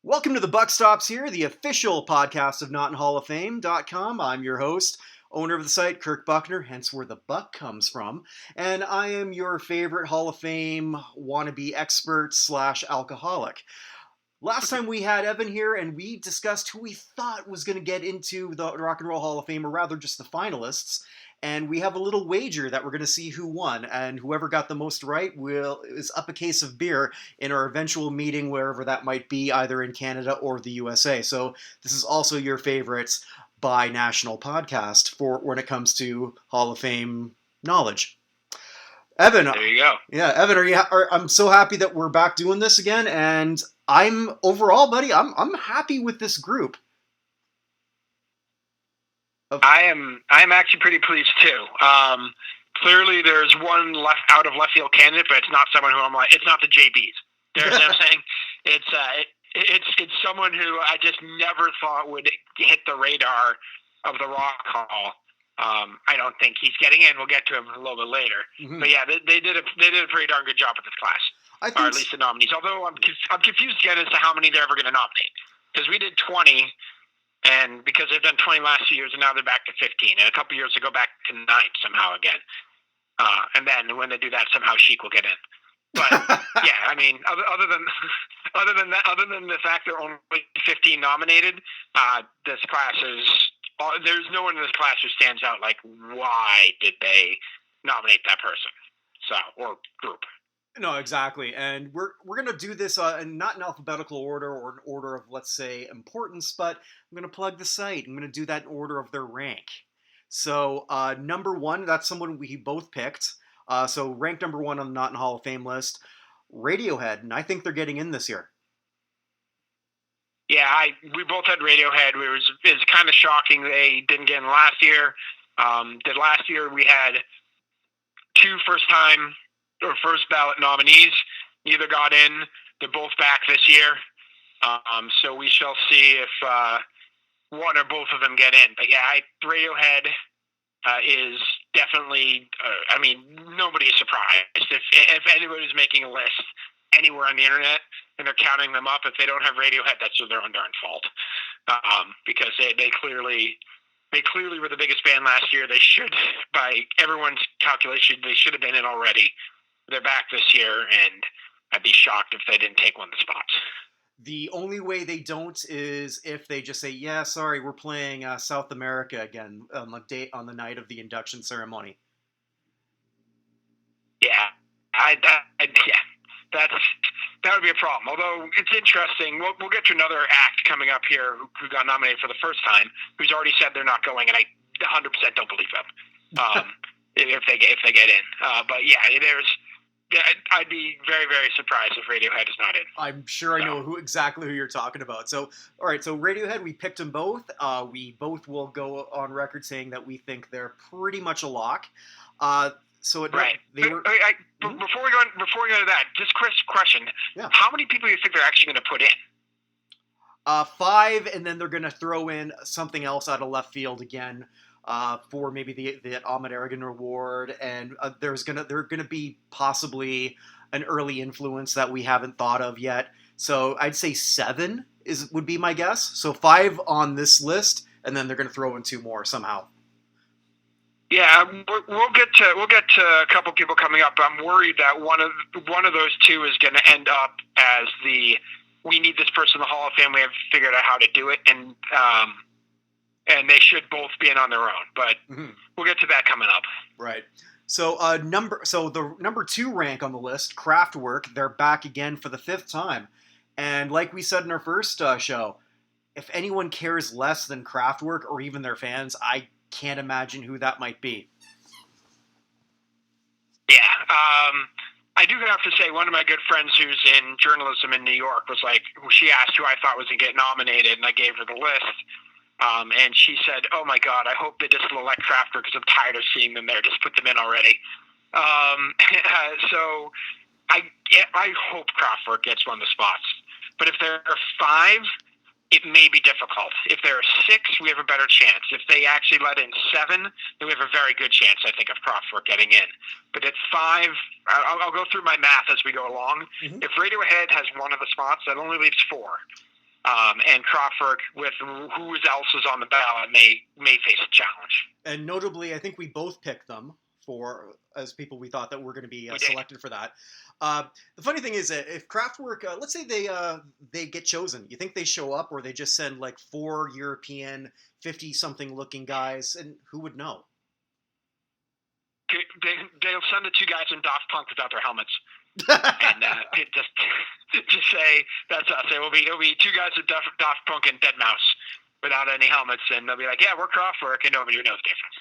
Welcome to the Buck Stops here, the official podcast of NotInHallOfFame.com. I'm your host, owner of the site, Kirk Buchner, hence where the buck comes from. And I am your favorite Hall of Fame wannabe expert / alcoholic. Last time we had Evan here and we discussed who we thought was going to get into the Rock and Roll Hall of Fame, or rather just the finalists. And we have a little wager that we're going to see who won, and whoever got the most right is up a case of beer in our eventual meeting, wherever that might be, either in Canada or the USA. So this is also your favorites by national podcast for when it comes to Hall of Fame knowledge. Evan, there you go. Yeah, Evan, I'm so happy that we're back doing this again, and I'm overall, buddy, I'm happy with this group. I'm actually pretty pleased too. Clearly, there's one out of left field candidate, but it's not someone who I'm like. It's not the JBs. You know what I'm saying? It's someone who I just never thought would hit the radar of the Rock Hall. I don't think he's getting in. We'll get to him a little bit later. Mm-hmm. But yeah, they did a pretty darn good job with this class, or at least the nominees. Although I'm confused again as to how many they're ever going to nominate, because we did 20. And because they've done 20 last few years, and now they're back to 15. And a couple years to go back to 9 somehow again. And then when they do that, somehow Sheik will get in. But yeah, I mean, other than the fact they're only 15 nominated, this class there's no one in this class who stands out like, why did they nominate that person? Or group. No, exactly. And we're going to do this not in alphabetical order or in order of, let's say, importance, but I'm going to plug the site. I'm going to do that in order of their rank. So number one, that's someone we both picked. So ranked number one on the Not in Hall of Fame list, Radiohead, and I think they're getting in this year. Yeah, we both had Radiohead. It was kind of shocking they didn't get in last year. Last year we had 2 first-time or first ballot nominees. Neither got in. They're both back this year. So we shall see if one or both of them get in. But yeah, Radiohead is definitely, nobody is surprised. If anybody's making a list anywhere on the internet and they're counting them up, if they don't have Radiohead, that's their own darn fault. Because they clearly were the biggest band last year. They should, by everyone's calculation, they should have been in already. They're back this year, and I'd be shocked if they didn't take one of the spots. The only way they don't is if they just say, yeah, sorry, we're playing South America again on the night of the induction ceremony. Yeah, that would be a problem. Although it's interesting, we'll get to another act coming up here who got nominated for the first time, who's already said they're not going, and I 100% don't believe them if they get in. But yeah, I'd be very, very surprised if Radiohead is not in. I'm sure I know exactly who you're talking about. So, all right, so Radiohead, we picked them both. We both will go on record saying that we think they're pretty much a lock. Right. Before we go into that, just question: How many people do you think they're actually going to put in? 5, and then they're going to throw in something else out of left field again. For maybe the Ahmed Aragon Award, and there's gonna be possibly an early influence that we haven't thought of yet. So I'd say 7 would be my guess. So 5 on this list, and then they're gonna throw in 2 more somehow. Yeah, we'll get to a couple people coming up. I'm worried that one of those 2 is going to end up as we need this person in the Hall of Fame. We have figured out how to do it, and they should both be in on their own, but we'll get to that coming up. Right. So the number 2 rank on the list, Kraftwerk, they're back again for the 5th time. And like we said in our first show, if anyone cares less than Kraftwerk or even their fans, I can't imagine who that might be. Yeah. I do have to say, one of my good friends who's in journalism in New York was like, she asked who I thought was going to get nominated, and I gave her the list. And she said, "Oh my God, I hope they just elect Kraftwerk because I'm tired of seeing them there. Just put them in already." So I hope Kraftwerk gets one of the spots. But if there are 5, it may be difficult. If there are 6, we have a better chance. If they actually let in 7, then we have a very good chance, I think, of Kraftwerk getting in. But at 5, I'll go through my math as we go along. Mm-hmm. If Radiohead has one of the spots, that only leaves 4. And Kraftwerk, with who else is on the ballot, may face a challenge. And notably, I think we both picked them as people we thought that were going to be selected for that. The funny thing is that if Kraftwerk, let's say they get chosen, you think they show up, or they just send like 4 European 50-something looking guys, and who would know? They'll send the 2 guys in Daft Punk without their helmets. And just say that's us. It'll be 2 guys with Daft Punk and Deadmau5 without any helmets, and they'll be like, "Yeah, we're Kraftwerk," and nobody knows the difference.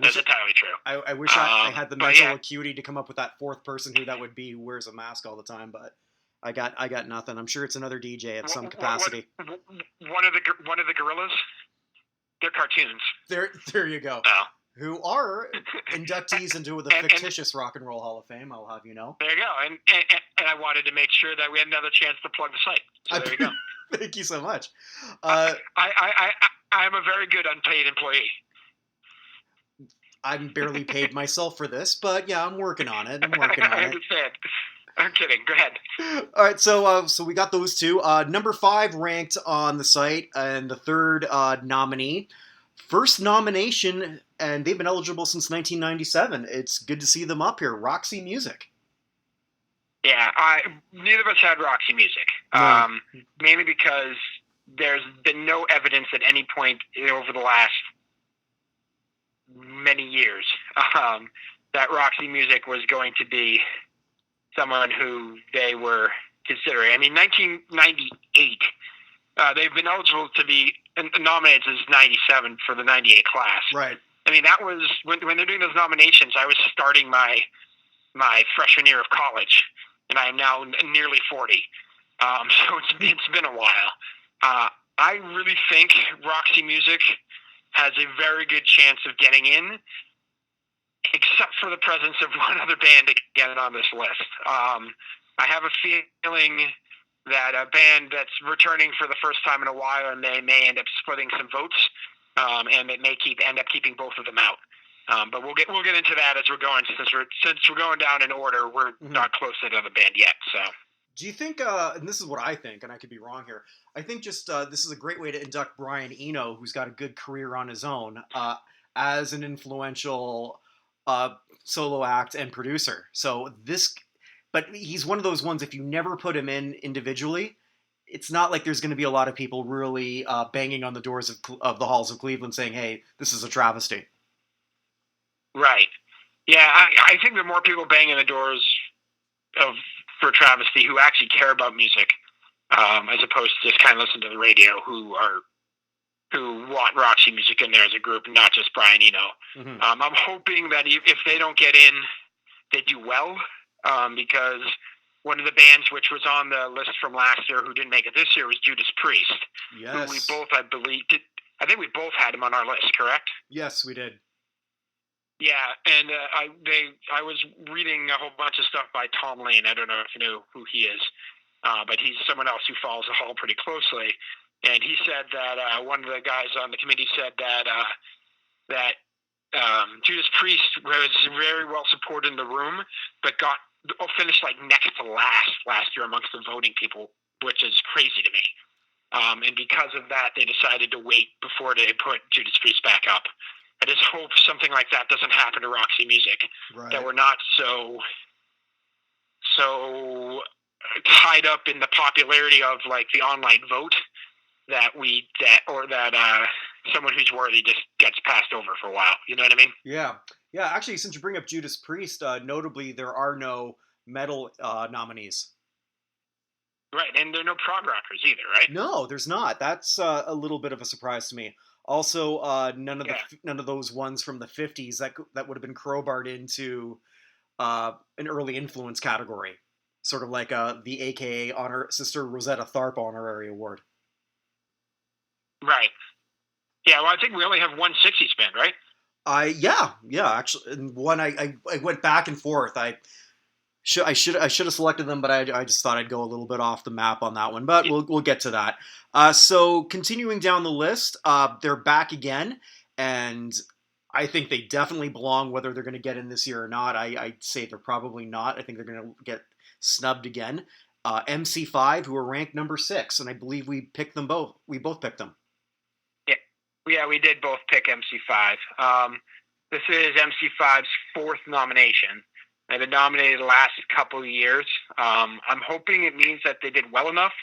That's entirely true. I wish I had the mental acuity to come up with that 4th person who that would be, who wears a mask all the time, but I got nothing. I'm sure it's another DJ at some capacity. One of the gorillas. They're cartoons. There you go. Oh. Who are inductees into the fictitious Rock and Roll Hall of Fame, I'll have you know. There you go. And I wanted to make sure that we had another chance to plug the site. So there you go. Thank you so much. I'm a very good unpaid employee. I'm barely paid myself for this, but yeah, I'm working on it. I understand. I'm kidding. Go ahead. All right, so we got those 2. Number 5 ranked on the site, and the 3rd nominee. First nomination, and they've been eligible since 1997. It's good to see them up here. Roxy Music. Yeah, neither of us had Roxy Music, mainly because there's been no evidence at any point over the last many years that Roxy Music was going to be someone who they were considering. I mean, 1998, they've been eligible to be nominated since 97 for the 98 class. Right. I mean, that was, when they're doing those nominations, I was starting my freshman year of college, and I am now nearly 40. So it's been a while. I really think Roxy Music has a very good chance of getting in, except for the presence of one other band again on this list. I have a feeling that a band that's returning for the first time in a while, and they may end up splitting some votes, and it may end up keeping both of them out. But we'll get into that as we're going, since we're going down in order. We're not close to the band yet, so. Do you think, and this is what I think, and I could be wrong here, I think just this is a great way to induct Brian Eno, who's got a good career on his own, as an influential solo act and producer. But he's one of those ones, if you never put him in individually, it's not like there's going to be a lot of people really banging on the doors of the halls of Cleveland saying, hey, this is a travesty. Right. Yeah, I think there are more people banging the doors for travesty who actually care about music, as opposed to just kind of listen to the radio, who want Roxy Music in there as a group, not just Brian Eno. Mm-hmm. I'm hoping that if they don't get in, they do well, because one of the bands which was on the list from last year who didn't make it this year was Judas Priest. Yes. Who we both, I believe, I think we both had him on our list, correct? Yes, we did. Yeah, and I was reading a whole bunch of stuff by Tom Lane. I don't know if you know who he is, but he's someone else who follows the Hall pretty closely. And he said that one of the guys on the committee said that Judas Priest was very well supported in the room, but finished like next to last year amongst the voting people, which is crazy to me. And because of that, they decided to wait before they put Judas Priest back up. I just hope something like that doesn't happen to Roxy Music. Right. That we're not so tied up in the popularity of like the online vote that someone who's worthy just gets passed over for a while. You know what I mean? Yeah. Yeah. Actually, since you bring up Judas Priest, notably there are no metal nominees. Right, and there are no prog rockers either, right? No, there's not. That's a little bit of a surprise to me. Also, none of those ones from the 50s that would have been crowbarred into an early influence category, sort of like the AKA Sister Rosetta Tharpe honorary award. Right. Yeah. Well, I think we only have one 60s band, right? Yeah. Actually, and one I went back and forth. I should have selected them, but I just thought I'd go a little bit off the map on that one. But we'll get to that. So continuing down the list, they're back again, and I think they definitely belong. Whether they're going to get in this year or not, I'd say they're probably not. I think they're going to get snubbed again. MC5, who are ranked number 6, and I believe we picked them both. We both picked them. Yeah, we did both pick MC5. This is MC5's 4th nomination. They've been nominated the last couple of years. I'm hoping it means that they did well enough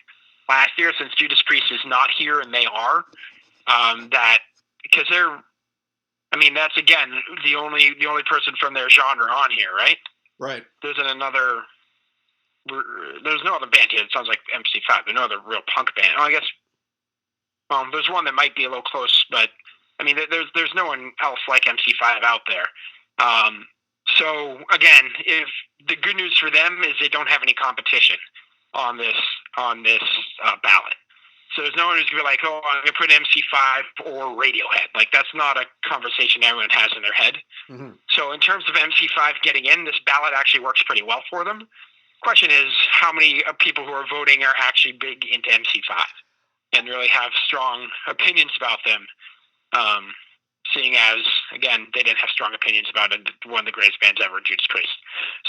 last year, since Judas Priest is not here and they are. Because that's again the only person from their genre on here, right? Right. There's no other band here. It sounds like MC5. There's no other real punk band. I guess. There's one that might be a little close, but I mean, there's no one else like MC5 out there. So again, if the good news for them is they don't have any competition on this ballot. So there's no one who's gonna be like, oh, I'm gonna put MC5 or Radiohead. Like, that's not a conversation everyone has in their head. Mm-hmm. So in terms of MC5 getting in, this ballot actually works pretty well for them. Question is, how many people who are voting are actually big into MC5 and really have strong opinions about them, seeing as, again, they didn't have strong opinions about one of the greatest bands ever, Judas Priest.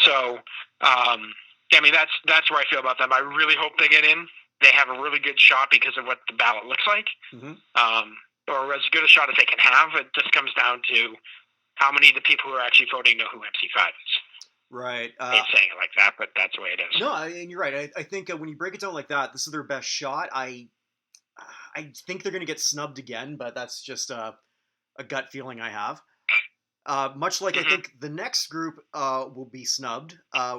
So, that's where I feel about them. I really hope they get in. They have a really good shot because of what the ballot looks like, or as good a shot as they can have. It just comes down to how many of the people who are actually voting know who MC5 is. Right. I hate saying it like that, but that's the way it is. No, and you're right. I think when you break it down like that, this is their best shot. I think they're going to get snubbed again, but that's just a gut feeling I have. Much like I think the next group will be snubbed,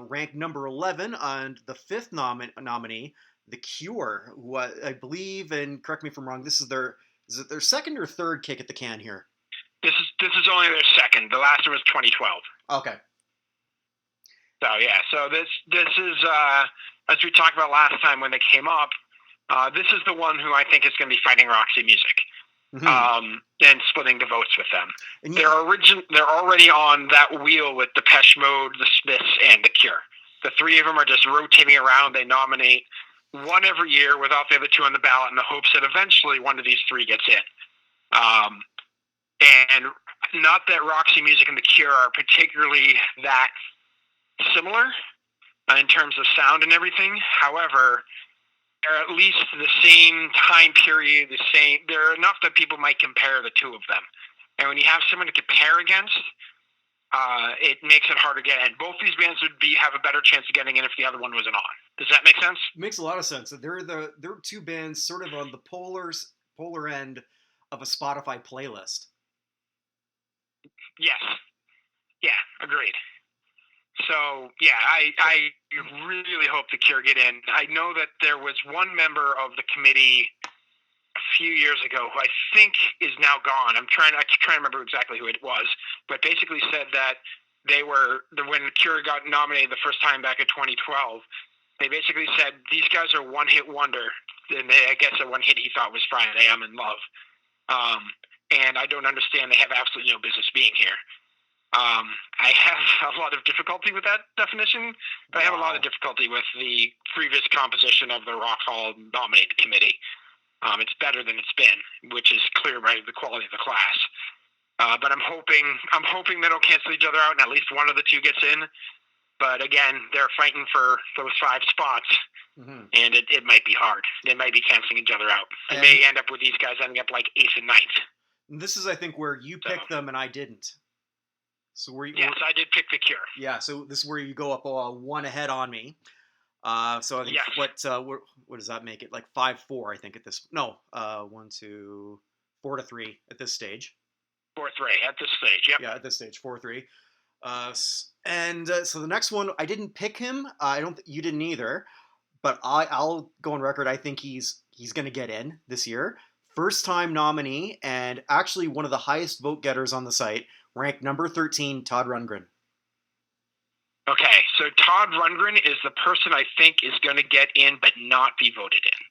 ranked number 11 on the 5th nominee, The Cure, who I believe, and correct me if I'm wrong, is it their second or third kick at the can here? This is only their second. The last one was 2012. Okay. So this is as we talked about last time when they came up. This is the one who I think is going to be fighting Roxy Music, and splitting the votes with them. And they're already on that wheel with Depeche Mode, the Smiths, and The Cure. The three of them are just rotating around. They nominate one every year without the other two on the ballot, in the hopes that eventually one of these three gets in. And not that Roxy Music and The Cure are particularly that similar in terms of sound and everything. However, they're at least the same time period, they're enough that people might compare the two of them. And when you have someone to compare against, it makes it hard to get in. Both these bands would have a better chance of getting in if the other one wasn't on. Does that make sense? It makes a lot of sense. They're two bands sort of on the polar end of a Spotify playlist. Yes. Yeah, agreed. So, yeah, I really hope The Cure get in. I know that there was one member of the committee a few years ago who I think is now gone. I keep trying to remember exactly who it was, but basically said that when The Cure got nominated the first time back in 2012, they basically said these guys are one-hit wonder, and I guess the one hit he thought was Friday, I'm in Love. And I don't understand. They have absolutely no business being here. I have a lot of difficulty with that definition, but I have a lot of difficulty with the previous composition of the Rock Hall nominated committee. It's better than it's been, which is clear by the quality of the class. But I'm hoping they don't cancel each other out and at least one of the two gets in. But again, they're fighting for those 5 spots, and it might be hard. They might be canceling each other out. It may end up with these guys ending up like 8th and 9th. This is, I think, where you picked them and I didn't. So yes, I did pick The Cure. Yeah, so this is where you go up one ahead on me. So I think what does that make it? Like 5-4, I think at this. No, 4-3 at this stage. 4-3 at this stage. Yep. Yeah, at this stage, 4-3. So the next one, I didn't pick him. You didn't either. But I'll go on record. I think he's going to get in this year. First time nominee, and actually one of the highest vote getters on the site. Ranked number 13, Todd Rundgren. Okay, so Todd Rundgren is the person I think is going to get in but not be voted in.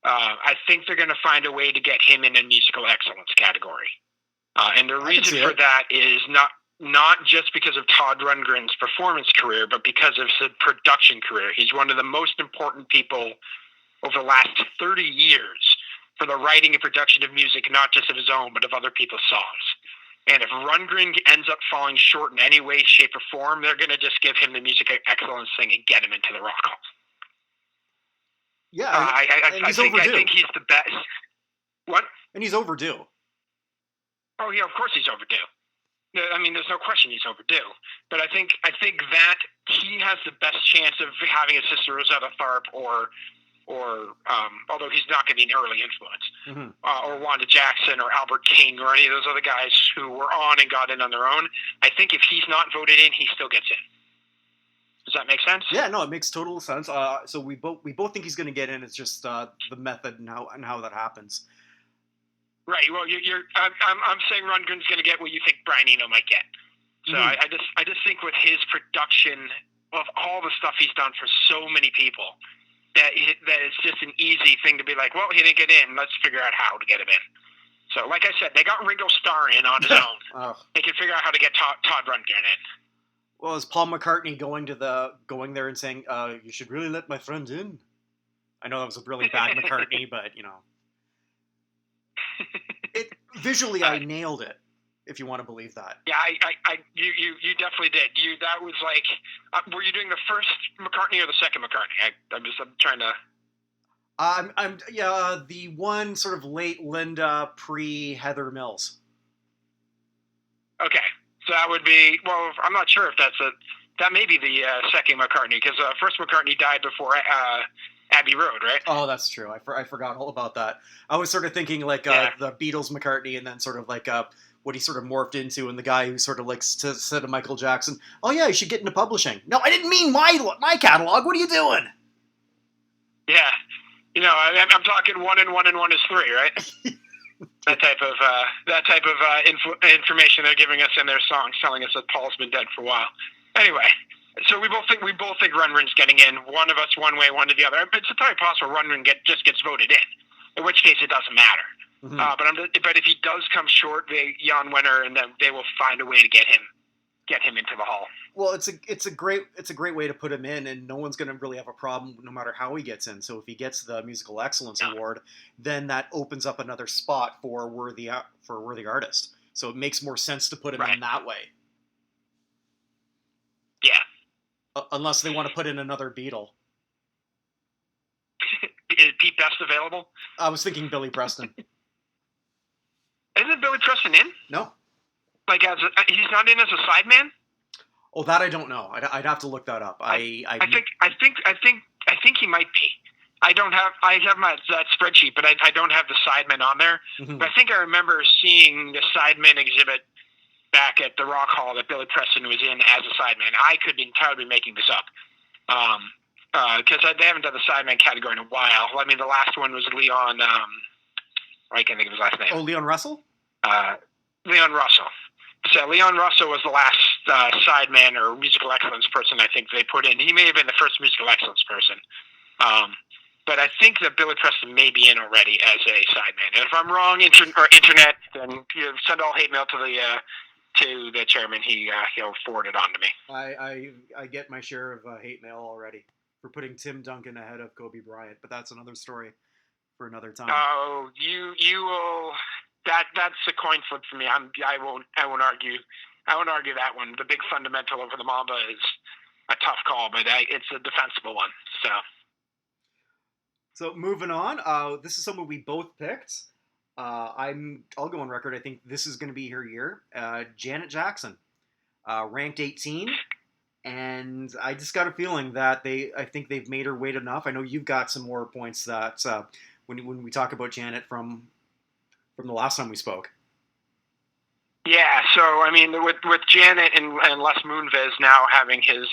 I think they're going to find a way to get him in a musical excellence category. And the reason for that is not just because of Todd Rundgren's performance career, but because of his production career. He's one of the most important people over the last 30 years for the writing and production of music, not just of his own, but of other people's songs. And if Rundgren ends up falling short in any way, shape, or form, they're going to just give him the music excellence thing and get him into the Rock Hall. Yeah, I think he's the best. What? And he's overdue. Oh yeah, of course he's overdue. I mean, there's no question he's overdue. But I think that he has the best chance of having a sister Rosetta Tharpe or although he's not going to be an early influence, or Wanda Jackson or Albert King or any of those other guys who were on and got in on their own. I think if he's not voted in, he still gets in. Does that make sense? Yeah, no, it makes total sense. So we both think he's going to get in. It's just the method and how that happens. Right. Well, I'm saying Rundgren's going to get what you think Brian Eno might get. So I just think with his production of all the stuff he's done for so many people, that it's just an easy thing to be like, well, he didn't get in. Let's figure out how to get him in. So, like I said, they got Ringo Starr in on his own. They can figure out how to get Todd Rundgren in. Well, is Paul McCartney going there and saying, "You should really let my friends in"? I know that was a really bad McCartney, but visually I nailed it. If you want to believe that. Yeah, you definitely did. That was like, were you doing the first McCartney or the second McCartney? I'm trying to. The one sort of late Linda, pre-Heather Mills. Okay, so that would be, well, I'm not sure if that may be the second McCartney, because first McCartney died before Abbey Road, right? Oh, that's true. I forgot all about that. I was sort of thinking like the Beatles McCartney, and then sort of like what he sort of morphed into, and the guy who sort of like said to Michael Jackson, "Oh yeah, you should get into publishing." No, I didn't mean my catalog. What are you doing? Yeah, I'm talking 1 and 1 and 1 is 3, right? that type of information they're giving us in their songs, telling us that Paul's been dead for a while. Anyway, so we both think Rundgren's getting in. One of us one way, one to the other. It's entirely possible Rundgren just gets voted in. In which case, it doesn't matter. Mm-hmm. But if he does come short, Jan Wenner, and then they will find a way to get him into the hall. Well, it's a great way to put him in, and no one's going to really have a problem no matter how he gets in. So if he gets the Musical Excellence Award, then that opens up another spot for worthy artist. So it makes more sense to put him in that way. Yeah. Unless they want to put in another Beatle. Is Pete Best available? I was thinking Billy Preston. Isn't Billy Preston in? No. Like he's not in as a sideman? Oh, that I don't know. I'd have to look that up. I think he might be. I have that spreadsheet, but I don't have the sidemen on there. Mm-hmm. But I think I remember seeing the sidemen exhibit back at the Rock Hall that Billy Preston was in as a sideman. I could be entirely making this up. Because they haven't done the sideman category in a while. I mean, the last one was Leon. I can't think of his last name. Oh, Leon Russell? Leon Russell. So Leon Russell was the last sideman or musical excellence person I think they put in. He may have been the first musical excellence person. But I think that Billy Preston may be in already as a sideman. And if I'm wrong, internet, then send all hate mail to the chairman. He'll forward it on to me. I get my share of hate mail already for putting Tim Duncan ahead of Kobe Bryant, but that's another story for another time. Oh, you will. That's a coin flip for me. I won't argue. I won't argue that one. The big fundamental over the Mamba is a tough call, but it's a defensible one. So moving on, this is someone we both picked. I'll go on record. I think this is going to be her year. Janet Jackson, ranked 18, and I just got a feeling that I think they've made her wait enough. I know you've got some more points that when we talk about Janet from the last time we spoke. Yeah, so I mean, with Janet and Les Moonves now having his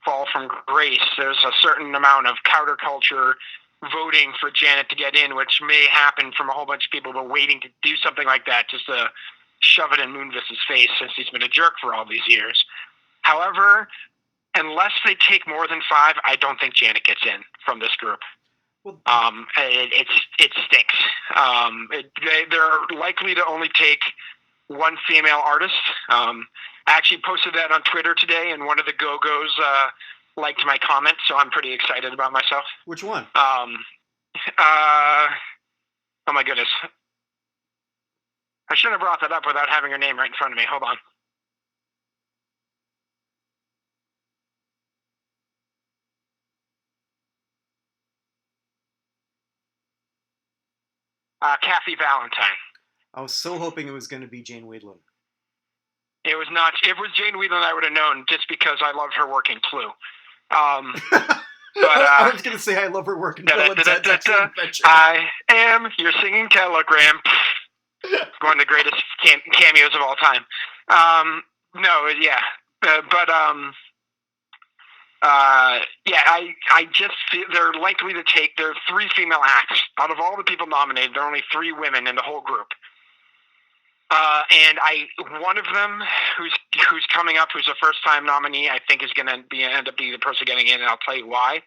fall from grace, there's a certain amount of counterculture voting for Janet to get in, which may happen from a whole bunch of people who are waiting to do something like that, just to shove it in Moonves' face since he's been a jerk for all these years. However, unless they take more than 5, I don't think Janet gets in from this group. It stinks. They're likely to only take one female artist. I actually posted that on Twitter today, and one of the Go-Go's liked my comment, so I'm pretty excited about myself. Which one? Oh my goodness. I shouldn't have brought that up without having her name right in front of me. Hold on. Kathy Valentine. I was so hoping it was going to be Jane Wiedlin. It was not. If it was Jane Wiedlin, I would have known just because I loved her work in Clue. But I was going to say I love her work in Bill and Ted's Excellent Adventure. I am your singing telegram. One of the greatest cameos of all time. I just feel they're likely to take. There are 3 female acts out of all the people nominated. There are only 3 women in the whole group. And one of them who's coming up, who's a first-time nominee, I think is going to end up being the person getting in, and I'll tell you why.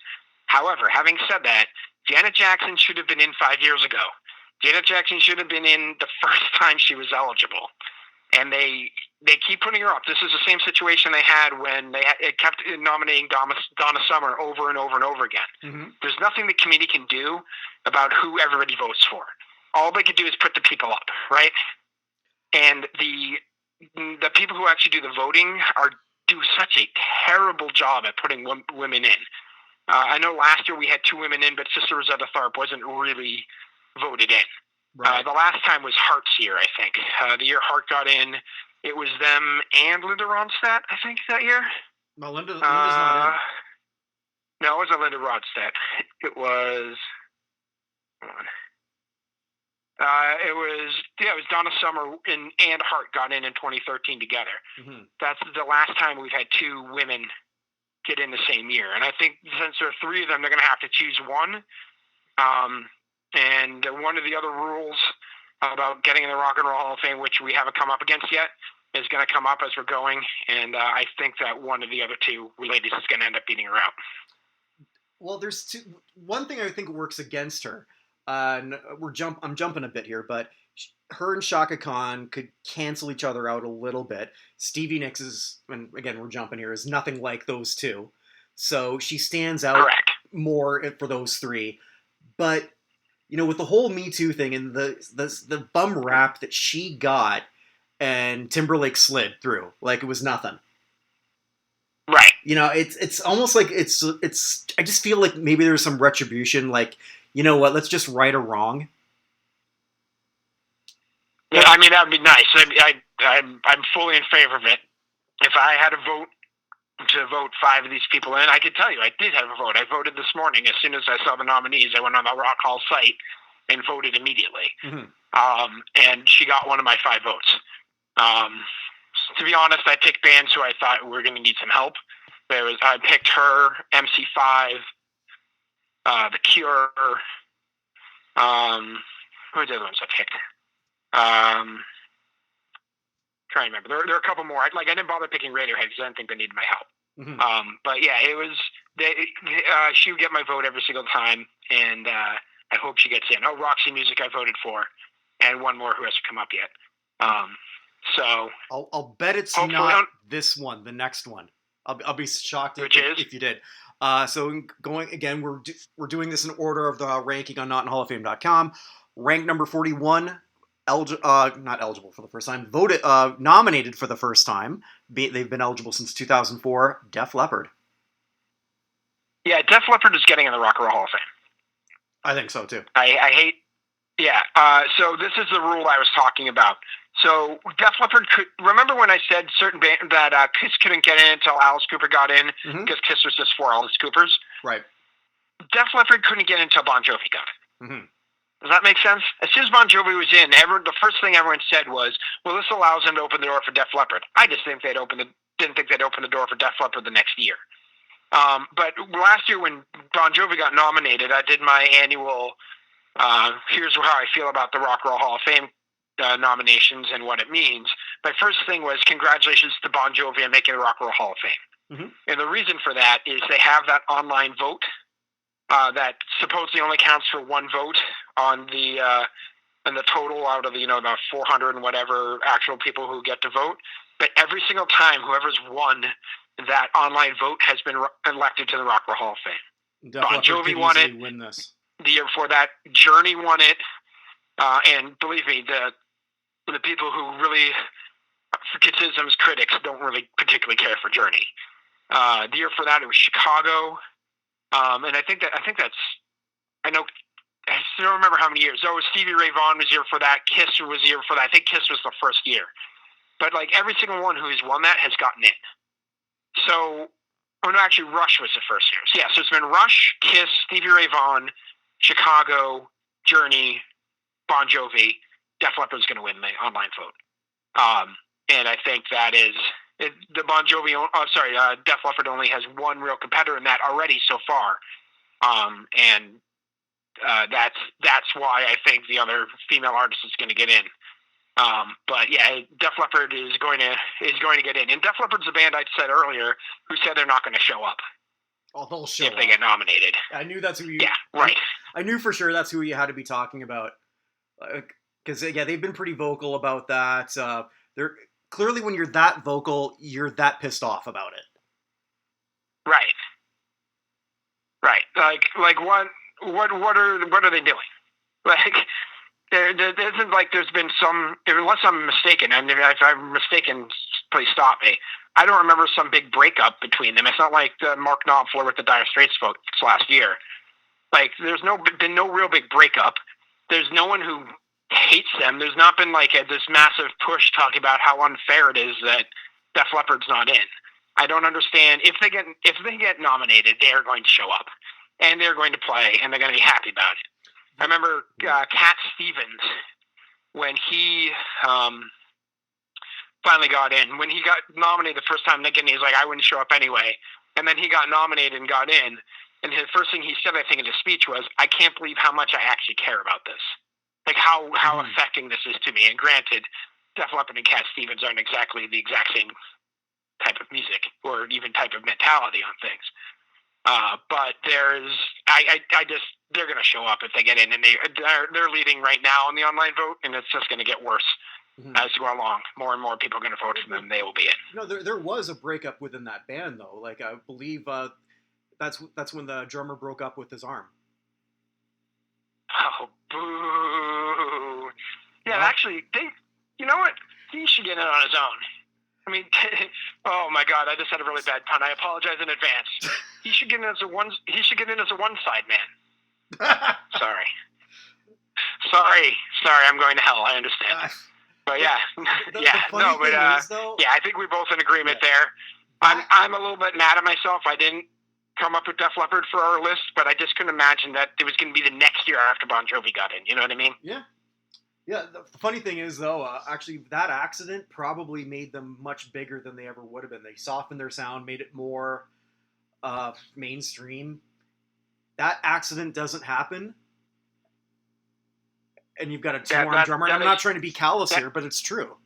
However, having said that, Janet Jackson should have been in 5 years ago. Janet Jackson should have been in the first time she was eligible, and they keep putting her up. This is the same situation they had when it kept nominating Donna Summer over and over and over again. Mm-hmm. There's nothing the committee can do about who everybody votes for. All they can do is put the people up, right? And the people who actually do the voting do such a terrible job at putting women in. I know last year we had 2 women in, but Sister Rosetta Tharpe wasn't really voted in. Right. The last time was Hart's year, I think. The year Hart got in, it was them and Linda Ronstadt, I think, that year. No, Linda's not in. No, it wasn't Linda Ronstadt. It was... Hold on. It was Donna Summer and Hart got in 2013 together. Mm-hmm. That's the last time we've had 2 women get in the same year. And I think since there are 3 of them, they're going to have to choose one. And one of the other rules about getting in the Rock and Roll Hall of Fame, which we haven't come up against yet, is going to come up as we're going. And I think that one of the other 2 ladies is going to end up beating her out. Well, there's one thing I think works against her. I'm jumping a bit here, but her and Shaka Khan could cancel each other out a little bit. Stevie Nicks and again, we're jumping here, is nothing like those 2. So she stands out more for those 3. But, with the whole Me Too thing and the bum rap that she got and Timberlake slid through, like it was nothing. Right. It's almost like it's I just feel like maybe there's some retribution, like, you know what, let's just right a wrong. Yeah, I mean, that would be nice. I'm fully in favor of it. If I had a vote to vote 5 of these people in, I could tell you I did have a vote. I voted this morning. As soon as I saw the nominees, I went on the Rock Hall site and voted immediately. Mm-hmm. And she got one of my 5 votes. To be honest, I picked bands who I thought were going to need some help. I picked her, MC5, The Cure. Who are the other ones I picked? Trying to remember. There are a couple more. I didn't bother picking Radiohead because I didn't think they needed my help. Mm-hmm. But yeah, it was. She would get my vote every single time, and I hope she gets in. Oh, Roxy Music I voted for, and one more who hasn't come up yet. So I'll bet it's not this one. The next one. I'll be shocked if you did. So going again, we're doing this in order of the ranking on NotInHallOfFame.com. Ranked number 41, not eligible for the first time, nominated for the first time. They've been eligible since 2004. Def Leppard. Yeah, Def Leppard is getting in the Rock and Roll Hall of Fame. I think so too. I hate. Yeah. So this is the rule I was talking about. So Def Leppard remember when I said certain band that Kiss couldn't get in until Alice Cooper got in because Kiss was just for Alice Coopers. Right. Def Leppard couldn't get in until Bon Jovi got in. Mm-hmm. Does that make sense? As soon as Bon Jovi was in, the first thing everyone said was, "Well, this allows them to open the door for Def Leppard." I just didn't think they'd open the door for Def Leppard the next year. But last year when Bon Jovi got nominated, I did my annual. Here's how I feel about the Rock and Roll Hall of Fame nominations and what it means. My first thing was congratulations to Bon Jovi on making the Rock and Roll Hall of Fame. Mm-hmm. And the reason for that is they have that online vote that supposedly only counts for 1 vote on the total out of about 400 and whatever actual people who get to vote. But every single time, whoever's won that online vote has been elected to the Rock and Roll Hall of Fame. Bon Jovi won it. Win this. The year before that, Journey won it. And believe me, the people who really consider them as critics don't really particularly care for Journey. The year for that, it was Chicago. And I think that's. I know I still don't remember how many years. Oh, Stevie Ray Vaughan was here for that. Kiss was here for that. I think Kiss was the first year. But like every single one who's won that has gotten in. So, oh no, actually Rush was the first year. So yeah, so it's been Rush, Kiss, Stevie Ray Vaughan, Chicago, Journey, Bon Jovi. Def Leppard's going to win the online vote. And I think that is the Bon Jovi. Def Leppard only has one real competitor in that already so far. And that's why I think the other female artist is going to get in. But yeah, Def Leppard is going to get in. And Def Leppard's a band I said earlier who said they're not going to show up. Oh, they'll show if they get nominated. I knew that's who you. Yeah, right. I knew for sure that's who you had to be talking about. Because they've been pretty vocal about that. They're clearly, when you're that vocal, you're that pissed off about it. Right. Like what are they doing? Like there isn't like there's been some, unless I'm mistaken, and if I'm mistaken, please stop me. I don't remember some big breakup between them. It's not like the Mark Knopfler with the Dire Straits folks last year. Like there's been no real big breakup. There's no one who hates them. There's not been like this massive push talking about how unfair it is that Def Leppard's not in. I don't understand. If they get nominated, they are going to show up and they're going to play and they're going to be happy about it. I remember Cat Stevens when he finally got in. When he got nominated the first time, again, he's like, I wouldn't show up anyway. And then he got nominated and got in. And his first thing he said, I think, in his speech was, I can't believe how much I actually care about this. Like how affecting this is to me. And granted, Def Leppard and Cat Stevens aren't exactly the exact same type of music or even type of mentality on things. But they're going to show up if they get in, and they're leading right now on the online vote, and it's just going to get worse as we go along. More and more people are going to vote for them. They will be in. There was a breakup within that band, though. Like I believe that's when the drummer broke up with his arm. Oh, boo! Yeah, actually, you know what? He should get in on his own. I mean, oh my God! I just had a really bad pun. I apologize in advance. He should get in as a one-side man. Sorry. I'm going to hell. I understand. But yeah, I think we're both in agreement there. I'm a little bit mad at myself. I didn't come up with Def Leppard for our list, but I just couldn't imagine that it was going to be the next year after Bon Jovi got in. You know what I mean? Yeah. Yeah, the funny thing is, though, actually, that accident probably made them much bigger than they ever would have been. They softened their sound, made it more mainstream. That accident doesn't happen, and you've got a two-arm drummer. And I'm not trying to be callous here, but it's true.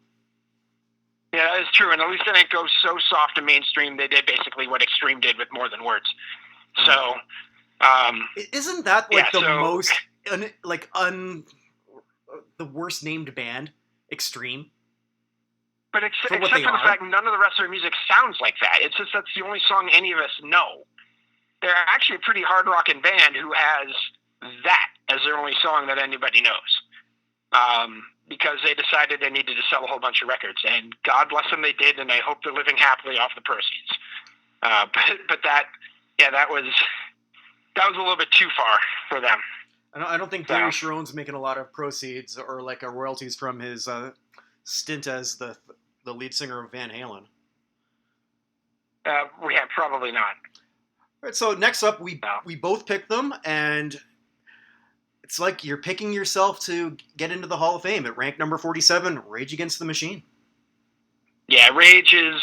Yeah, that is true, and at least they didn't go so soft and mainstream. They did basically what Extreme did with More Than Words. So, isn't that like most the worst named band, Extreme? But except for the fact none of the rest of their music sounds like that. It's just that's the only song any of us know. They're actually a pretty hard rocking band who has that as their only song that anybody knows. Because they decided they needed to sell a whole bunch of records, and God bless them, they did, and I hope they're living happily off the proceeds. But that was a little bit too far for them. I don't think Gary Sharon's making a lot of proceeds or like royalties from his stint as the lead singer of Van Halen. Probably not. All right, so next up, we both picked them, and it's like you're picking yourself to get into the Hall of Fame. At rank number 47, Rage Against the Machine. Yeah, Rage is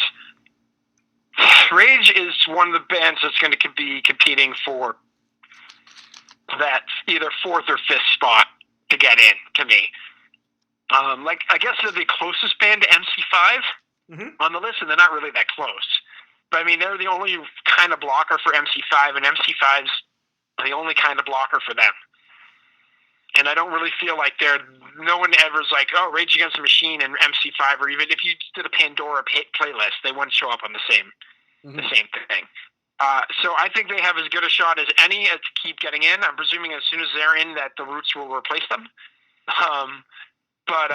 one of the bands that's going to be competing for that either fourth or fifth spot to get in, to me. I guess they're the closest band to MC5 on the list, and they're not really that close. But I mean, they're the only kind of blocker for MC5, and MC5's the only kind of blocker for them. And I don't really feel like no one ever's like, oh, Rage Against the Machine and MC5, or even if you did a Pandora playlist, they wouldn't show up on the same thing. So I think they have as good a shot as any to keep getting in. I'm presuming as soon as they're in that the Roots will replace them. But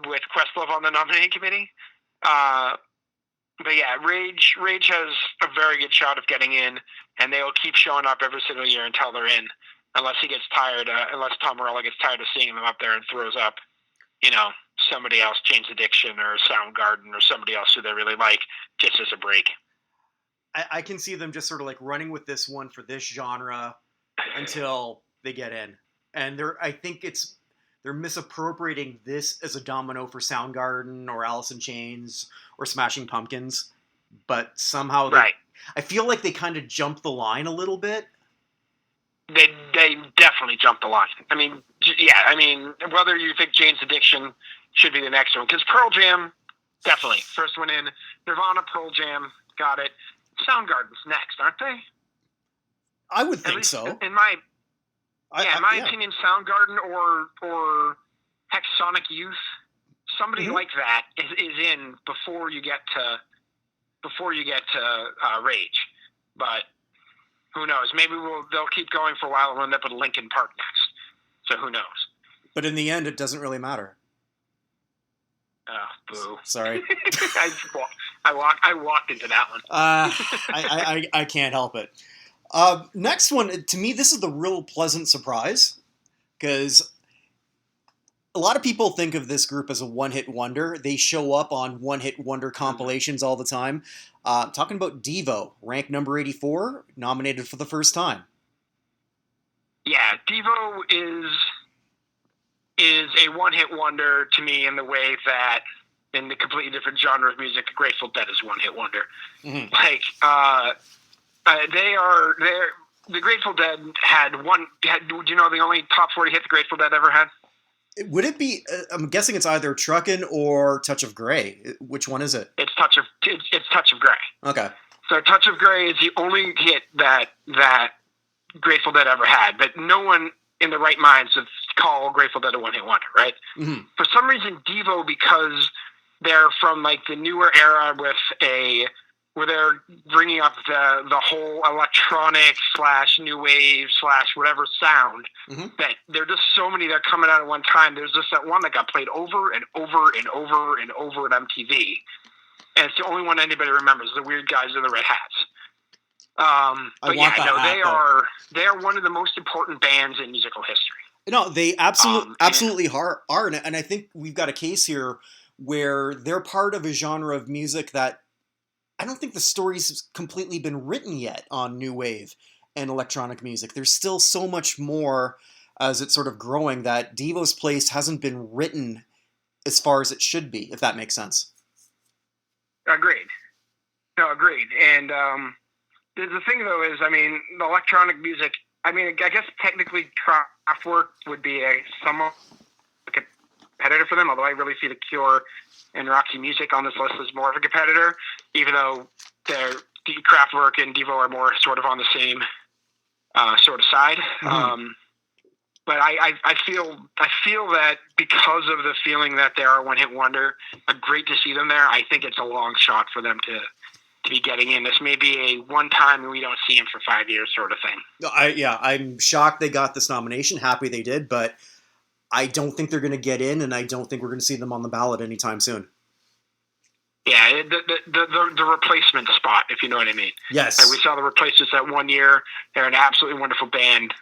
with Questlove on the nominating committee. But yeah, Rage has a very good shot of getting in, and they will keep showing up every single year until they're in. unless he gets tired, unless Tom Morello gets tired of seeing them up there and throws up, somebody else, Jane's Addiction or Soundgarden or somebody else who they really like, just as a break. I can see them just sort of like running with this one for this genre until they get in. And I think they're misappropriating this as a domino for Soundgarden or Alice in Chains or Smashing Pumpkins. But somehow I feel like they kind of jumped the line a little bit. They definitely jumped the line. I mean, whether you think Jane's Addiction should be the next one, because Pearl Jam, definitely. First one in. Nirvana, Pearl Jam, got it. Soundgarden's next, aren't they? I would think so. In my opinion, Soundgarden or heck, Sonic Youth, somebody like that is in before you get to Rage. But who knows? Maybe they'll keep going for a while and we'll end up with Linkin Park next. So who knows? But in the end, it doesn't really matter. Boo. Sorry. I walked into that one. I can't help it. Next one, to me, this is the real pleasant surprise, because a lot of people think of this group as a one-hit wonder. They show up on one-hit wonder compilations all the time. Talking about Devo, ranked number 84, nominated for the first time. Yeah, Devo is a one-hit wonder to me in the way that in the completely different genre of music, Grateful Dead is one-hit wonder. Mm-hmm. The Grateful Dead do you know the only top 40 hit the Grateful Dead ever had? Would it be, I'm guessing it's either Truckin' or Touch of Grey. Which one is it? It's Touch of Grey. Okay. So Touch of Grey is the only hit that Grateful Dead ever had, but no one in the right minds would call Grateful Dead a one-hit wonder, right? Mm-hmm. For some reason, Devo, because they're from like the newer era where they're bringing up the whole electronic / new wave / whatever sound, that there are just so many that are coming out at one time. There's just that one that got played over and over and over and over at MTV. And it's the only one anybody remembers, the Weird Guys in the Red Hats. They are one of the most important bands in musical history. No, they absolutely are. And I think we've got a case here where they're part of a genre of music that I don't think the story's completely been written yet on new wave and electronic music. There's still so much more as it's sort of growing that Devo's place hasn't been written as far as it should be, if that makes sense. Agreed. No, agreed. And the thing, though, is, the electronic music, I guess technically Kraftwerk would be a somewhat competitor for them, although I really see The Cure and Roxy Music on this list as more of a competitor, even though Kraftwerk and Devo are more sort of on the same sort of side. Mm-hmm. But I feel that because of the feeling that they are a one-hit wonder, great to see them there. I think it's a long shot for them to be getting in. This may be a one time and we don't see him for 5 years sort of thing. I'm shocked they got this nomination. Happy they did, but I don't think they're going to get in, and I don't think we're going to see them on the ballot anytime soon. Yeah, the replacement spot, if you know what I mean. Yes. We saw the Replacements that 1 year. They're an absolutely wonderful band,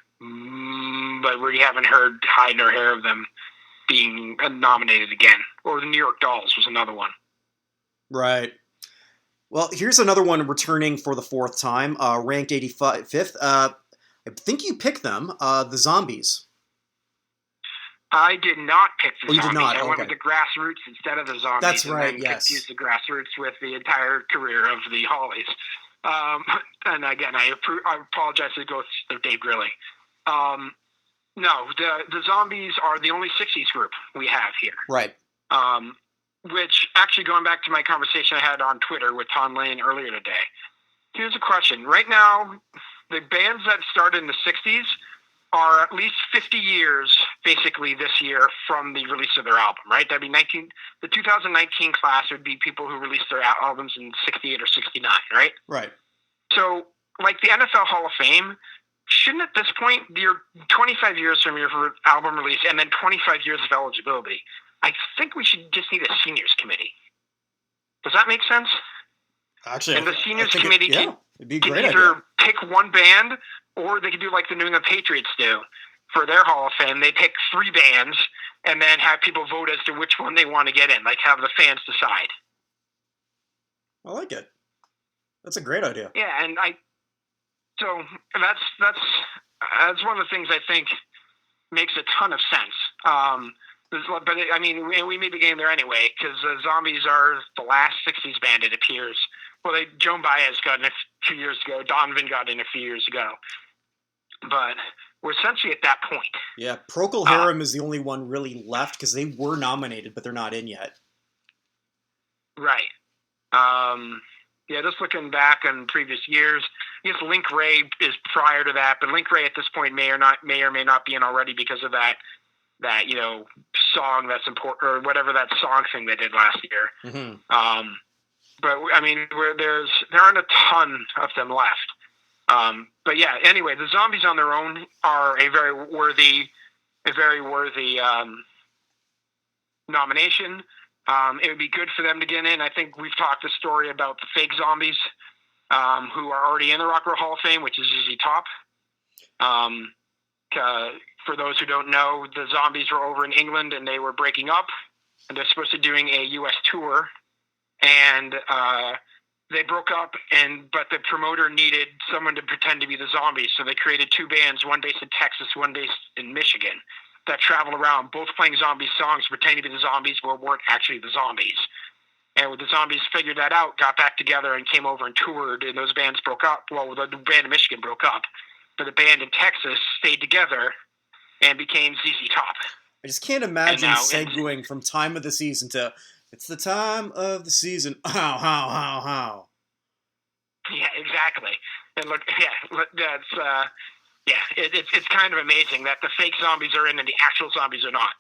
but we haven't heard hide nor hair of them being nominated again. Or the New York Dolls was another one. Right. Well, here's another one returning for the fourth time, ranked 85th. I think you picked them, the Zombies. I did not pick the Zombies. You did not? I went with the Grassroots instead of the Zombies. That's right, and then yes. confused the Grassroots with the entire career of the Hollies. And again, I apologize to the ghosts of Dave Grilly. No, the Zombies are the only 60s group we have here. Right. Which, actually, going back to my conversation I had on Twitter with Tom Lane earlier today, here's a question. Right now, the bands that started in the 60s are at least 50 years, basically, this year from the release of their album, right? That'd be the 2019 class would be people who released their albums in 68 or 69, right? Right. So, like the NFL Hall of Fame, shouldn't at this point, you're 25 years from your album release and then 25 years of eligibility, I think we should just need a seniors committee. Does that make sense? Actually, and the seniors committee can it'd be a great either idea. pick one band Or they could do like the New England Patriots do for their Hall of Fame. They pick 3 bands and then have people vote as to which one they want to get in. Like have the fans decide. I like it. That's a great idea. Yeah, and so that's one of the things I think makes a ton of sense. But I mean, we may be getting there anyway because the Zombies are the last '60s band, it appears. Well, Joan Baez got in a few years ago. Donovan got in a few years ago. But we're essentially at that point. Yeah, Procol Harum is the only one really left because they were nominated, but they're not in yet. Right. Yeah, just looking back on previous years, I guess Link Ray is prior to that, but Link Ray at this point may or may not be in already because of that song that's important, or whatever that song thing they did last year. Mm-hmm. But I mean, there aren't a ton of them left. But yeah, anyway, the Zombies on their own are a very worthy nomination. It would be good for them to get in. I think we've talked a story about the fake Zombies, who are already in the Rock and Roll Hall of Fame, which is ZZ Top. For those who don't know, the Zombies were over in England and they were breaking up, and they're supposed to be doing a U.S. tour, and they broke up. But the promoter needed someone to pretend to be the Zombies, so they created 2 bands, one based in Texas, one based in Michigan, that traveled around, both playing zombie songs, pretending to be the Zombies, but weren't actually the Zombies. And when the Zombies figured that out, got back together and came over and toured, and those bands broke up. Well, the band in Michigan broke up, but the band in Texas stayed together and became ZZ Top. I just can't imagine segueing from time of the season to, it's the time of the season, how. Yeah, exactly. And look, that's... it's kind of amazing that the fake Zombies are in and the actual Zombies are not.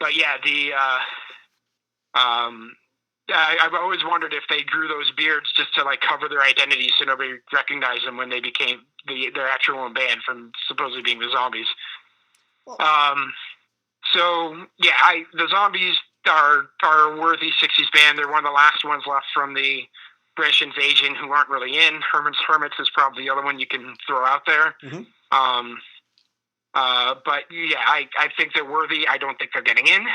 But yeah, I've always wondered if they grew those beards just to like cover their identities so nobody recognized them when they became their actual own band from supposedly being the Zombies. So yeah, the Zombies are a worthy '60s band. They're one of the last ones left from the British invasion who aren't really in. Herman's Hermits is probably the other one you can throw out there. Mm-hmm. But yeah, I think they're worthy. I don't think they're getting in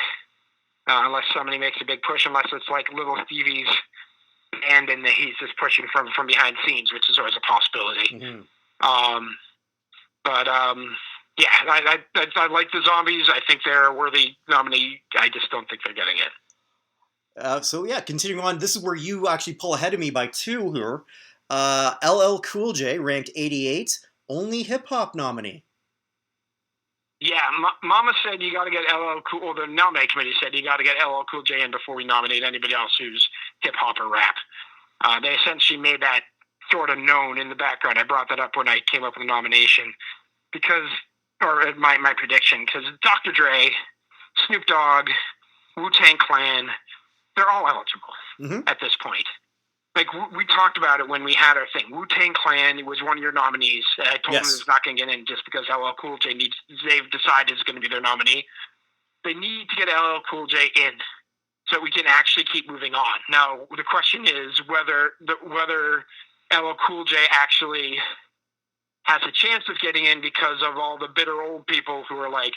unless somebody makes a big push, unless it's like Little Stevie's band and he's just pushing from behind the scenes, which is always a possibility. Mm-hmm. Yeah, I like the Zombies. I think they're a worthy nominee. I just don't think they're getting it. So yeah, continuing on, this is where you actually pull ahead of me by 2 here. LL Cool J ranked 88, only hip hop nominee. Yeah, Mama said you got to get LL Cool. Or the nominating committee said you got to get LL Cool J in before we nominate anybody else who's hip hop or rap. They essentially made that sort of known in the background. I brought that up when I came up with the nomination or my prediction, because Dr. Dre, Snoop Dogg, Wu-Tang Clan, they're all eligible at this point. Like, we talked about it when we had our thing. Wu-Tang Clan was one of your nominees. I told them it was not going to get in just because LL Cool J they've decided is going to be their nominee. They need to get LL Cool J in so we can actually keep moving on. Now, the question is whether LL Cool J actually has a chance of getting in because of all the bitter old people who are like,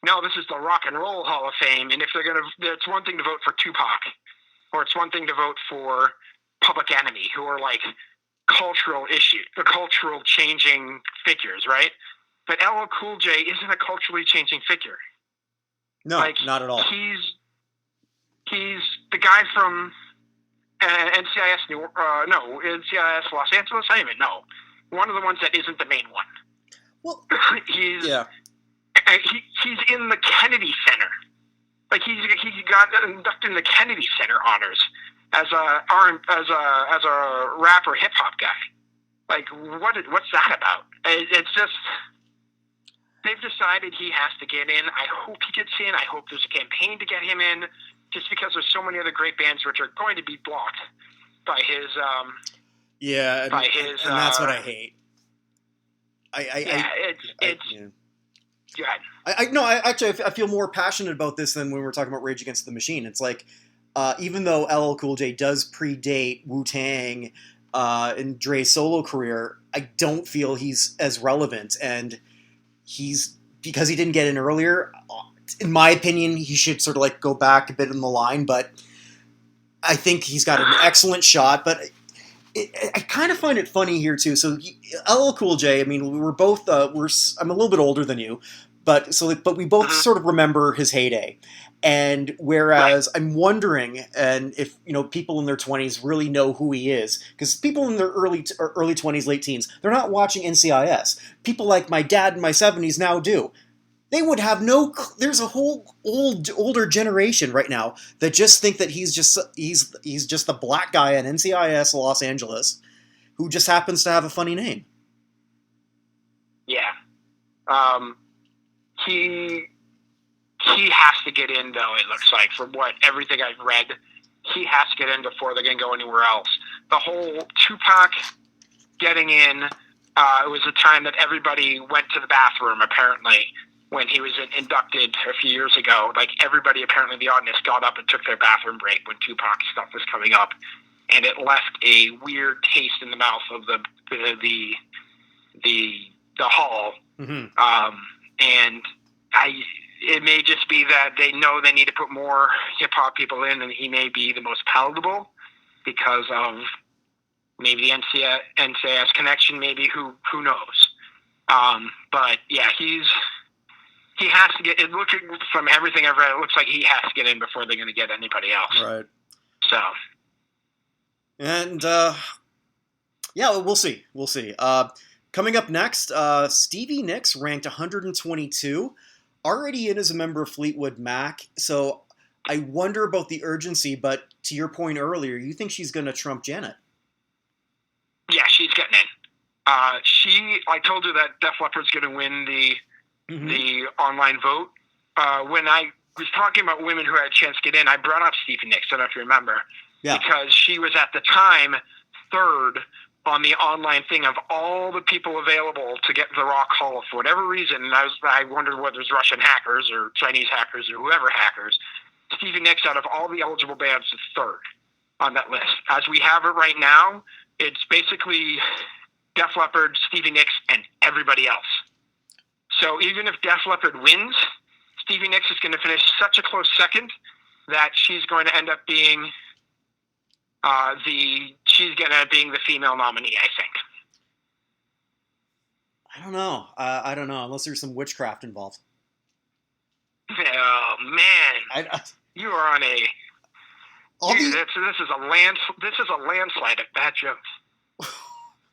no, this is the Rock and Roll Hall of Fame, and if they're going to, it's one thing to vote for Tupac, or it's one thing to vote for Public Enemy, who are like cultural changing figures, right? But LL Cool J isn't a culturally changing figure. No, not at all. He's the guy from NCIS NCIS Los Angeles. I don't even know. One of the ones that isn't the main one. Well, he's in the Kennedy Center. Like he got inducted in the Kennedy Center honors as a rapper hip hop guy. Like what's that about? It's just they've decided he has to get in. I hope he gets in. I hope there's a campaign to get him in. Just because there's so many other great bands which are going to be blocked by his and that's what I hate. I feel more passionate about this than when we were talking about Rage Against the Machine. It's like, even though LL Cool J does predate Wu-Tang in Dre's solo career, I don't feel he's as relevant. And because he didn't get in earlier, in my opinion, he should sort of like go back a bit in the line. But I think he's got an excellent shot. But I kind of find it funny here too. So LL Cool J, I mean, we're both I'm a little bit older than you, but we both sort of remember his heyday. And whereas I'm wondering, and if people in their 20s really know who he is, because people in their early 20s, late teens, they're not watching NCIS. People like my dad in my 70s now do. They would have there's a whole older generation right now that just think that he's just the black guy in NCIS Los Angeles who just happens to have a funny name. Yeah. He has to get in, though, it looks like, from everything I've read. He has to get in before they can go anywhere else. The whole Tupac getting in, it was a time that everybody went to the bathroom, apparently, when he was inducted a few years ago. Like, everybody, apparently, in the audience got up and took their bathroom break when Tupac stuff was coming up. And it left a weird taste in the mouth of the hall. Mm-hmm. And it may just be that they know they need to put more hip-hop people in, and he may be the most palatable because of maybe the NCIS connection, maybe, who knows. But, yeah, he has to get – looking from everything I've read, it looks like he has to get in before they're going to get anybody else. Right. So. And, yeah, we'll see. We'll see. Coming up next, Stevie Nicks ranked 122, already in as a member of Fleetwood Mac. So I wonder about the urgency, but to your point earlier, you think she's going to trump Janet? Yeah, she's getting in. I told her that Def Leppard's going to win the online vote. When I was talking about women who had a chance to get in, I brought up Stevie Nicks. I don't know if you remember. Yeah. Because she was at the time third on the online thing of all the people available to get the Rock Hall for whatever reason. And I wondered whether it was Russian hackers or Chinese hackers or whoever hackers. Stevie Nicks, out of all the eligible bands, is third on that list. As we have it right now, it's basically Def Leppard, Stevie Nicks, and everybody else. So even if Def Leppard wins, Stevie Nicks is going to finish such a close second that she's going to end up being being the female nominee, I think. I don't know. I don't know, unless there's some witchcraft involved. Oh man, you are on a. This is a landslide of bad jokes.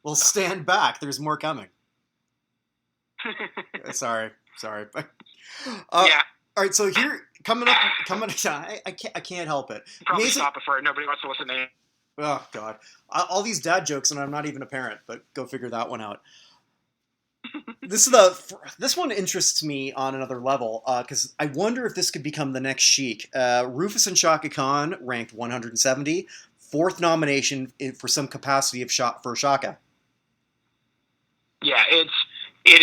Well, stand back. There's more coming. Sorry. Yeah. All right. So here coming. I can't help it. Probably stop before nobody wants to listen to it. Oh God! All these dad jokes, and I'm not even a parent. But go figure that one out. This one interests me on another level because I wonder if this could become the next Chic. Rufus and Shaka Khan ranked 170, fourth nomination for some capacity for Shaka. Yeah, it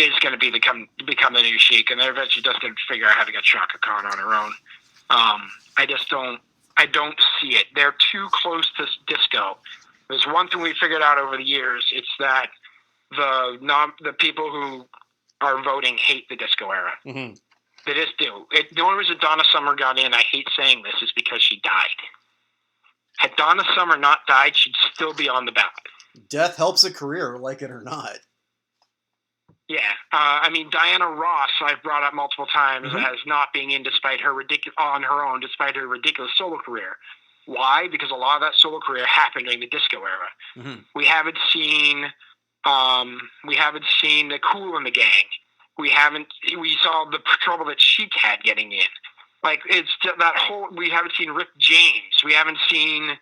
is going to become the new Chic, and they're eventually just going to figure out how to get Shaka Khan on her own. I don't see it. They're too close to disco. There's one thing we figured out over the years. It's that the people who are voting hate the disco era. Mm-hmm. They just do. The only reason Donna Summer got in, I hate saying this, is because she died. Had Donna Summer not died, she'd still be on the ballot. Death helps a career, like it or not. Yeah. Diana Ross, I've brought up multiple times, as not being in despite her on her own, despite her ridiculous solo career. Why? Because a lot of that solo career happened during the disco era. Mm-hmm. We haven't seen the Kool and the Gang. We saw the trouble that Chic had getting in. Like, it's that whole, we haven't seen Rick James. We haven't seen,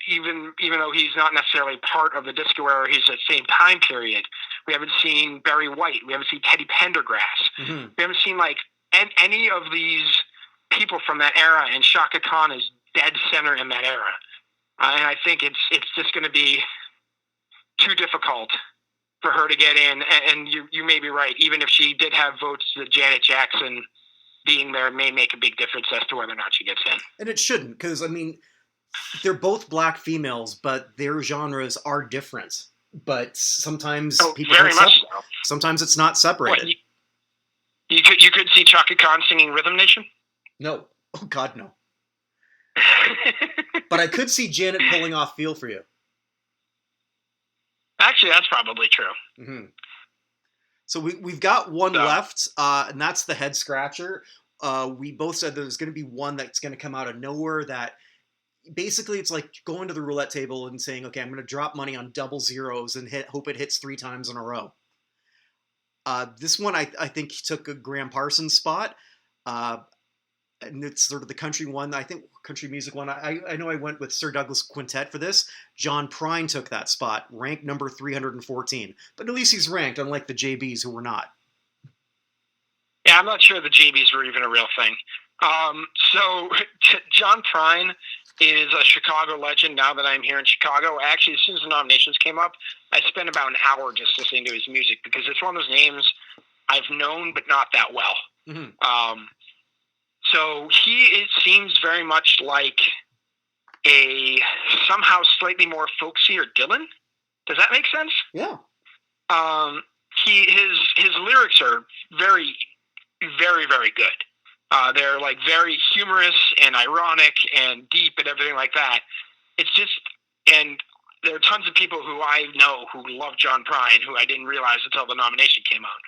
even though he's not necessarily part of the disco era, he's the same time period. We haven't seen Barry White. We haven't seen Teddy Pendergrass. Mm-hmm. We haven't seen, any of these people from that era, and Shaka Khan is dead center in that era. And I think it's just going to be too difficult for her to get in. And you may be right. Even if she did have votes, that Janet Jackson being there may make a big difference as to whether or not she gets in. And it shouldn't, because, they're both black females, but their genres are different. But sometimes people very don't much so. Sometimes it's not separated. What, you could see Chaka Khan singing Rhythm Nation? No. Oh, God, no. But I could see Janet pulling off Feel For You. Actually, that's probably true. Mm-hmm. So we've got one left, and that's the head scratcher. We both said there's going to be one that's going to come out of nowhere that basically it's like going to the roulette table and saying, okay, I'm going to drop money on double zeros and hope it hits 3 times in a row. This one, I think he took a Graham Parsons spot. And it's sort of the country one. I think country music one. I know I went with Sir Douglas Quintet for this. John Prine took that spot, ranked number 314. But at least he's ranked, unlike the JBs who were not. Yeah, I'm not sure the JBs were even a real thing. So John Prine is a Chicago legend now that I'm here in Chicago. Actually, as soon as the nominations came up, I spent about an hour just listening to his music because it's one of those names I've known but not that well. Mm-hmm. So it seems very much like a somehow slightly more folksier Dylan. Does that make sense? Yeah. His lyrics are very, very, very good. They're like very humorous and ironic and deep and everything like that. It's just, and there are tons of people who I know who love John Prine who I didn't realize until the nomination came out.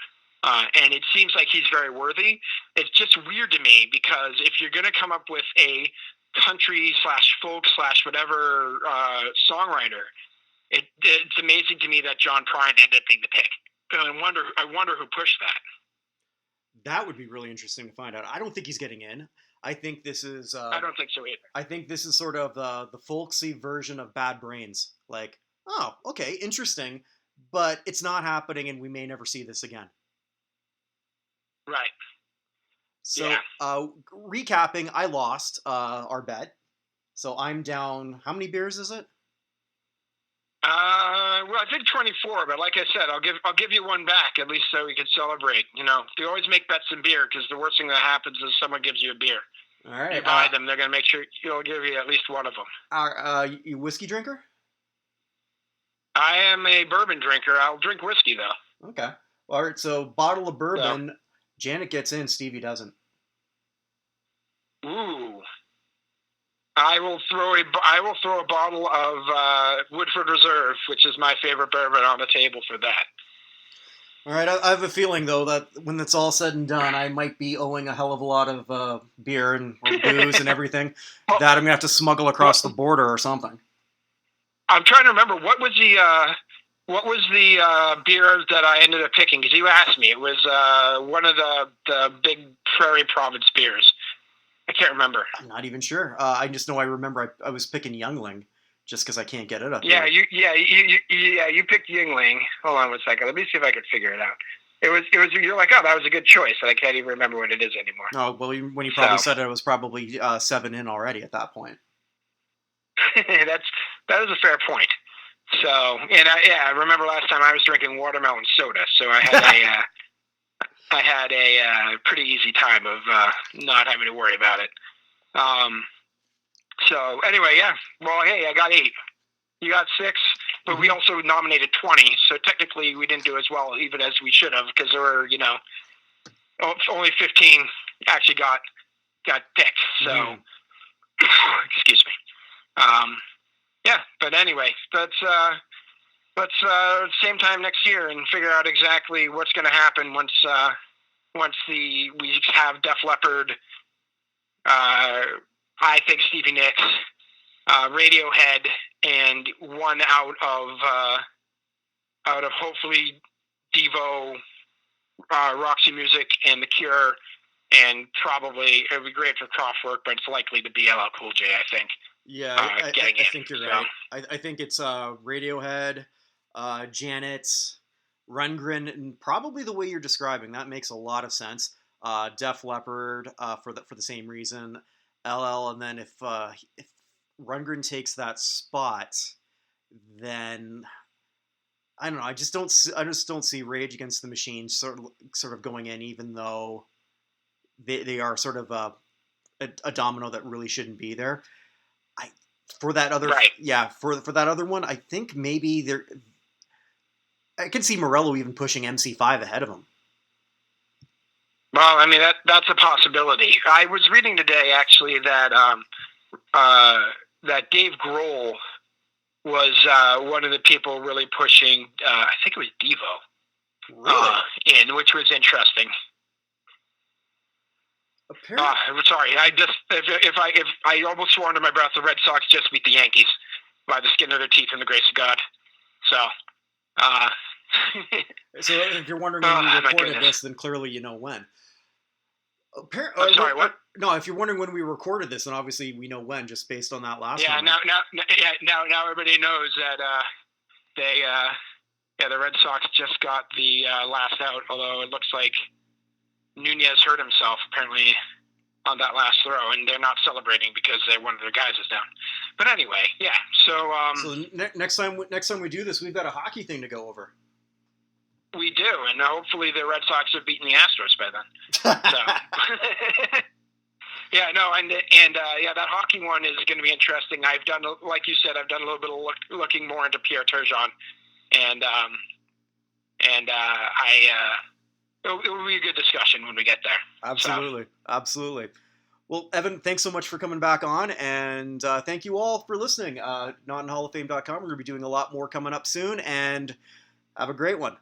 And it seems like he's very worthy. It's just weird to me because if you're going to come up with a country / folk / whatever songwriter, it's amazing to me that John Prine ended up being the pick. I wonder who pushed that. That would be really interesting to find out. I don't think he's getting in. I think this is... I don't think so either. I think this is sort of the folksy version of Bad Brains. Like, oh, okay, interesting, but it's not happening and we may never see this again. Right. So, recapping, I lost our bet. So I'm down. How many beers is it? Well, I think 24, but like I said, I'll give you one back at least so we can celebrate. You know, you always make bets in beer because the worst thing that happens is someone gives you a beer. All right. You buy them, they're going to make sure you'll give you at least one of them. You whiskey drinker? I am a bourbon drinker. I'll drink whiskey though. Okay. All right. So bottle of bourbon. Yeah. Janet gets in, Stevie doesn't. Ooh. I will throw a bottle of Woodford Reserve, which is my favorite bourbon, on the table for that. All right, I have a feeling though that when it's all said and done, I might be owing a hell of a lot of beer and booze and everything that I'm gonna have to smuggle across the border or something. I'm trying to remember what was the beer that I ended up picking? Because you asked me. It was one of the big Prairie Province beers. I can't remember. I'm not even sure. I just know I remember I was picking Youngling just because I can't get it up. Yeah, you picked Youngling. Hold on one second. Let me see if I can figure it out. It was. You're like, oh, that was a good choice, and I can't even remember what it is anymore. Oh well, when you probably said it, I was probably 7 in already at that point. That is a fair point. So, and I remember last time I was drinking watermelon soda, so I had a pretty easy time of not having to worry about it. So anyway, yeah. Well, hey, I got 8. You got 6, but we also nominated 20, so technically we didn't do as well even as we should have because there were, only 15 actually got picked. So, excuse me. Yeah, but anyway, let's same time next year and figure out exactly what's going to happen once we have Def Leppard. I think Stevie Nicks, Radiohead, and one out of hopefully Devo, Roxy Music, and The Cure, and probably it would be great for Kraftwerk, but it's likely to be LL Cool J, I think. Yeah, I think you're right. I think it's Radiohead, Janet, Rundgren, and probably the way you're describing that makes a lot of sense. Def Leppard for the same reason, LL, and then if Rundgren takes that spot, then I don't know. I just don't see Rage Against the Machine sort of going in, even though they are sort of a domino that really shouldn't be there. For that other, right. For that other one, I think maybe I could see Morello even pushing MC5 ahead of him. Well, I mean that's a possibility. I was reading today actually that that Dave Grohl was one of the people really pushing. I think it was Devo, really? which was interesting. Apparently, sorry, if I almost swore under my breath, the Red Sox just beat the Yankees by the skin of their teeth and the grace of God. So. So if you're wondering when we recorded this, then clearly you know when. I'm sorry, what? No, if you're wondering when we recorded this, then obviously we know when, just based on that last one. Now everybody knows that the Red Sox just got the last out, although it looks like Nunez hurt himself apparently on that last throw, and they're not celebrating because one of their guys is down. But anyway, yeah. So next time we do this, we've got a hockey thing to go over. We do, and hopefully the Red Sox have beaten the Astros by then. So. Yeah, no, and that hockey one is going to be interesting. I've done, like you said, a little bit of looking more into Pierre Turgeon, and it will be a good discussion when we get there. Absolutely. Well, Evan, thanks so much for coming back on, and thank you all for listening. NotInHallOfFame.com. We're going to be doing a lot more coming up soon, and have a great one.